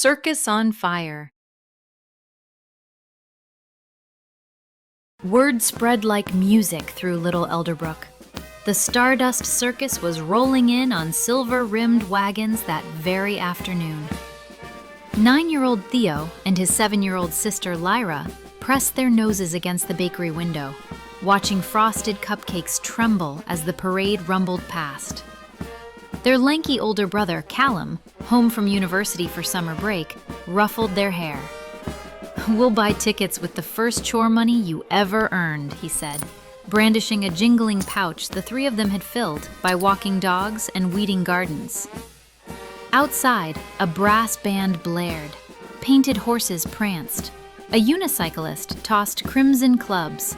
Circus on Fire. Word spread like music through Little Elderbrook. The Stardust Circus was rolling in on silver-rimmed wagons that very afternoon. 9-year-old Theo and his 7-year-old sister Lyra pressed their noses against the bakery window, watching frosted cupcakes tremble as the parade rumbled past. Their lanky older brother, Callum, home from university for summer break, ruffled their hair. "We'll buy tickets with the first chore money you ever earned," he said, brandishing a jingling pouch the three of them had filled by walking dogs and weeding gardens. Outside, a brass band blared. Painted horses pranced. A unicyclist tossed crimson clubs.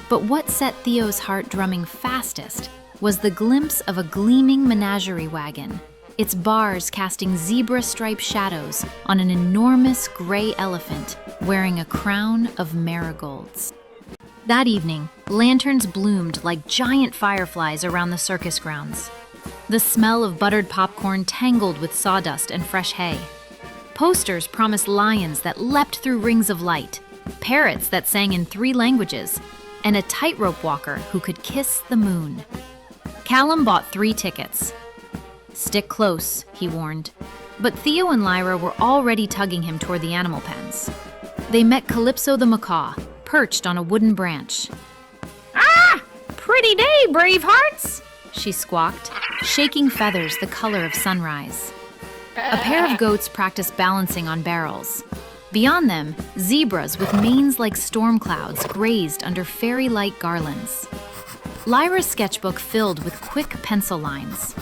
But what set Theo's heart drumming fastest was the glimpse of a gleaming menagerie wagon, its bars casting zebra-striped shadows on an enormous gray elephant wearing a crown of marigolds. That evening, lanterns bloomed like giant fireflies around the circus grounds. The smell of buttered popcorn tangled with sawdust and fresh hay. Posters promised lions that leapt through rings of light, parrots that sang in 3 languages, and a tightrope walker who could kiss the moon. Callum bought 3 tickets. "Stick close," he warned. But Theo and Lyra were already tugging him toward the animal pens. They met Calypso the macaw, perched on a wooden branch. "Ah! Pretty day, brave hearts!" she squawked, shaking feathers the color of sunrise. A pair of goats practiced balancing on barrels. Beyond them, zebras with manes like storm clouds grazed under fairy-like garlands. Lyra's sketchbook filled with quick pencil lines.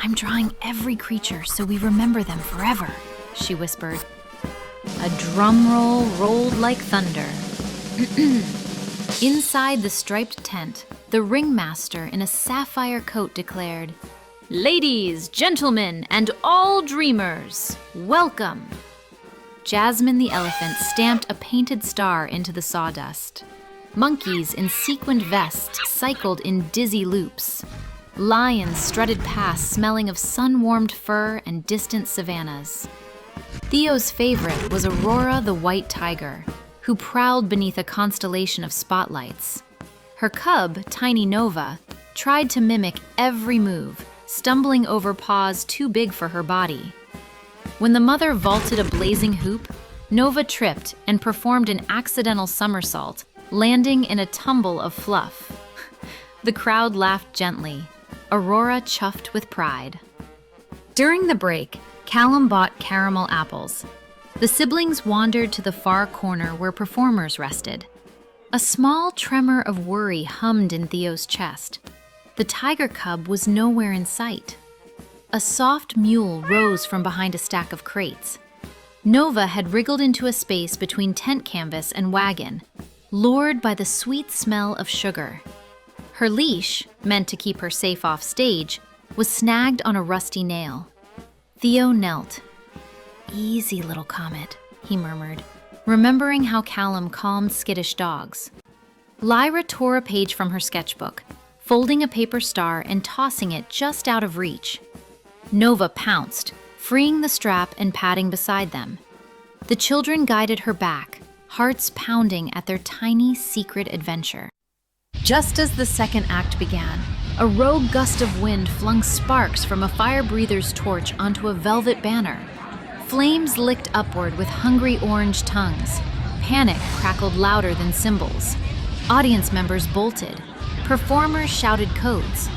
"I'm drawing every creature so we remember them forever," she whispered. A drum roll rolled like thunder. Inside the striped tent, the ringmaster in a sapphire coat declared, "Ladies, gentlemen, and all dreamers, welcome." Jasmine the elephant stamped a painted star into the sawdust. Monkeys in sequined vests cycled in dizzy loops. Lions strutted past smelling of sun-warmed fur and distant savannas. Theo's favorite was Aurora the white tiger, who prowled beneath a constellation of spotlights. Her cub, Tiny Nova, tried to mimic every move, stumbling over paws too big for her body. When the mother vaulted a blazing hoop, Nova tripped and performed an accidental somersault, landing in a tumble of fluff. The crowd laughed gently. Aurora chuffed with pride. During the break, Callum bought caramel apples. The siblings wandered to the far corner where performers rested. A small tremor of worry hummed in Theo's chest. The tiger cub was nowhere in sight. A soft mule rose from behind a stack of crates. Nova had wriggled into a space between tent canvas and wagon, lured by the sweet smell of sugar. Her leash, meant to keep her safe off stage, was snagged on a rusty nail. Theo knelt. "Easy, little comet," he murmured, remembering how Callum calmed skittish dogs. Lyra tore a page from her sketchbook, folding a paper star and tossing it just out of reach. Nova pounced, freeing the strap and padding beside them. The children guided her back, hearts pounding at their tiny secret adventure. Just as the second act began, a rogue gust of wind flung sparks from a fire breather's torch onto a velvet banner. Flames licked upward with hungry orange tongues. Panic crackled louder than cymbals. Audience members bolted. Performers shouted codes.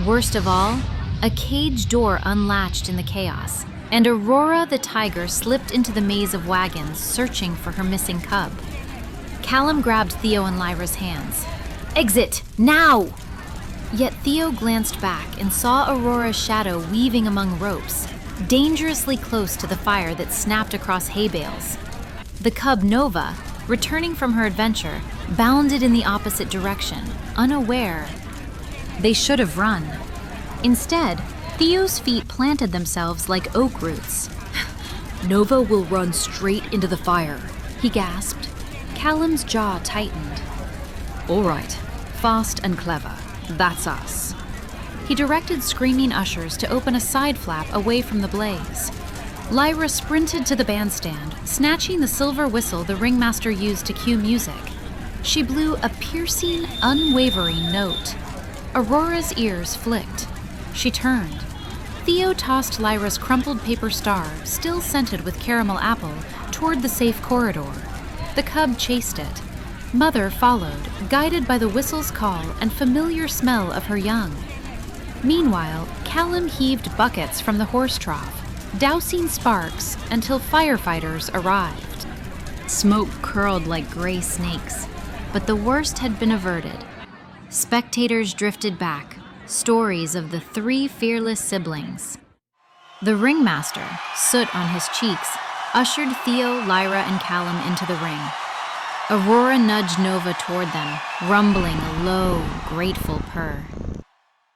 Worst of all, a cage door unlatched in the chaos, and Aurora the tiger slipped into the maze of wagons, searching for her missing cub. Callum grabbed Theo and Lyra's hands. "Exit, now!" Yet Theo glanced back and saw Aurora's shadow weaving among ropes, dangerously close to the fire that snapped across hay bales. The cub Nova, returning from her adventure, bounded in the opposite direction, unaware. They should have run. Instead, Theo's feet planted themselves like oak roots. "Nova will run straight into the fire," he gasped. Callum's jaw tightened. "All right, fast and clever. That's us." He directed screaming ushers to open a side flap away from the blaze. Lyra sprinted to the bandstand, snatching the silver whistle the ringmaster used to cue music. She blew a piercing, unwavering note. Aurora's ears flicked. She turned. Theo tossed Lyra's crumpled paper star, still scented with caramel apple, toward the safe corridor. The cub chased it. Mother followed, guided by the whistle's call and familiar smell of her young. Meanwhile, Callum heaved buckets from the horse trough, dousing sparks until firefighters arrived. Smoke curled like gray snakes, but the worst had been averted. Spectators drifted back, stories of the 3 fearless siblings. The ringmaster, soot on his cheeks, ushered Theo, Lyra, and Callum into the ring. Aurora nudged Nova toward them, rumbling a low, grateful purr.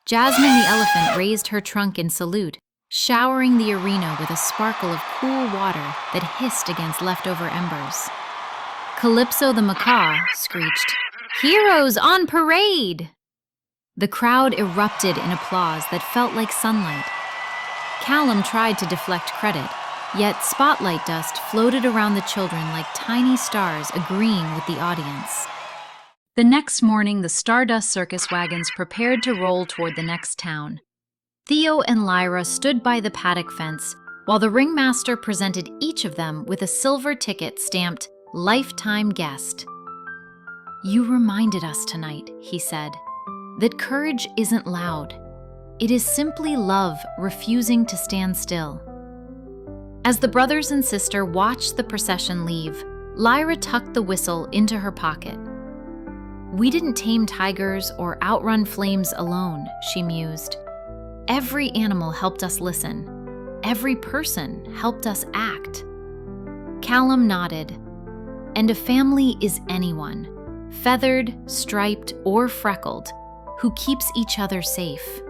Jasmine the elephant raised her trunk in salute, showering the arena with a sparkle of cool water that hissed against leftover embers. Calypso the macaw screeched, "Heroes on parade!" The crowd erupted in applause that felt like sunlight. Callum tried to deflect credit, yet spotlight dust floated around the children like tiny stars agreeing with the audience. The next morning, the Stardust Circus wagons prepared to roll toward the next town. Theo and Lyra stood by the paddock fence, while the ringmaster presented each of them with a silver ticket stamped "Lifetime Guest." "You reminded us tonight," he said, "that courage isn't loud. It is simply love refusing to stand still." As the brothers and sister watched the procession leave, Lyra tucked the whistle into her pocket. "We didn't tame tigers or outrun flames alone," she mused. "Every animal helped us listen. Every person helped us act." Callum nodded. "And a family is anyone, feathered, striped, or freckled, who keeps each other safe."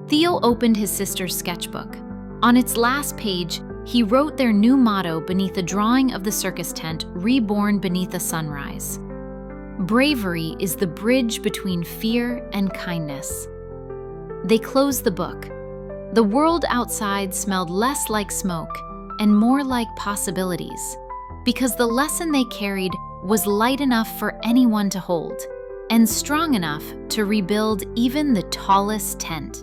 Theo opened his sister's sketchbook. On its last page, he wrote their new motto beneath a drawing of the circus tent reborn beneath a sunrise. "Bravery is the bridge between fear and kindness." They closed the book. The world outside smelled less like smoke and more like possibilities, because the lesson they carried was light enough for anyone to hold, and strong enough to rebuild even the tallest tent.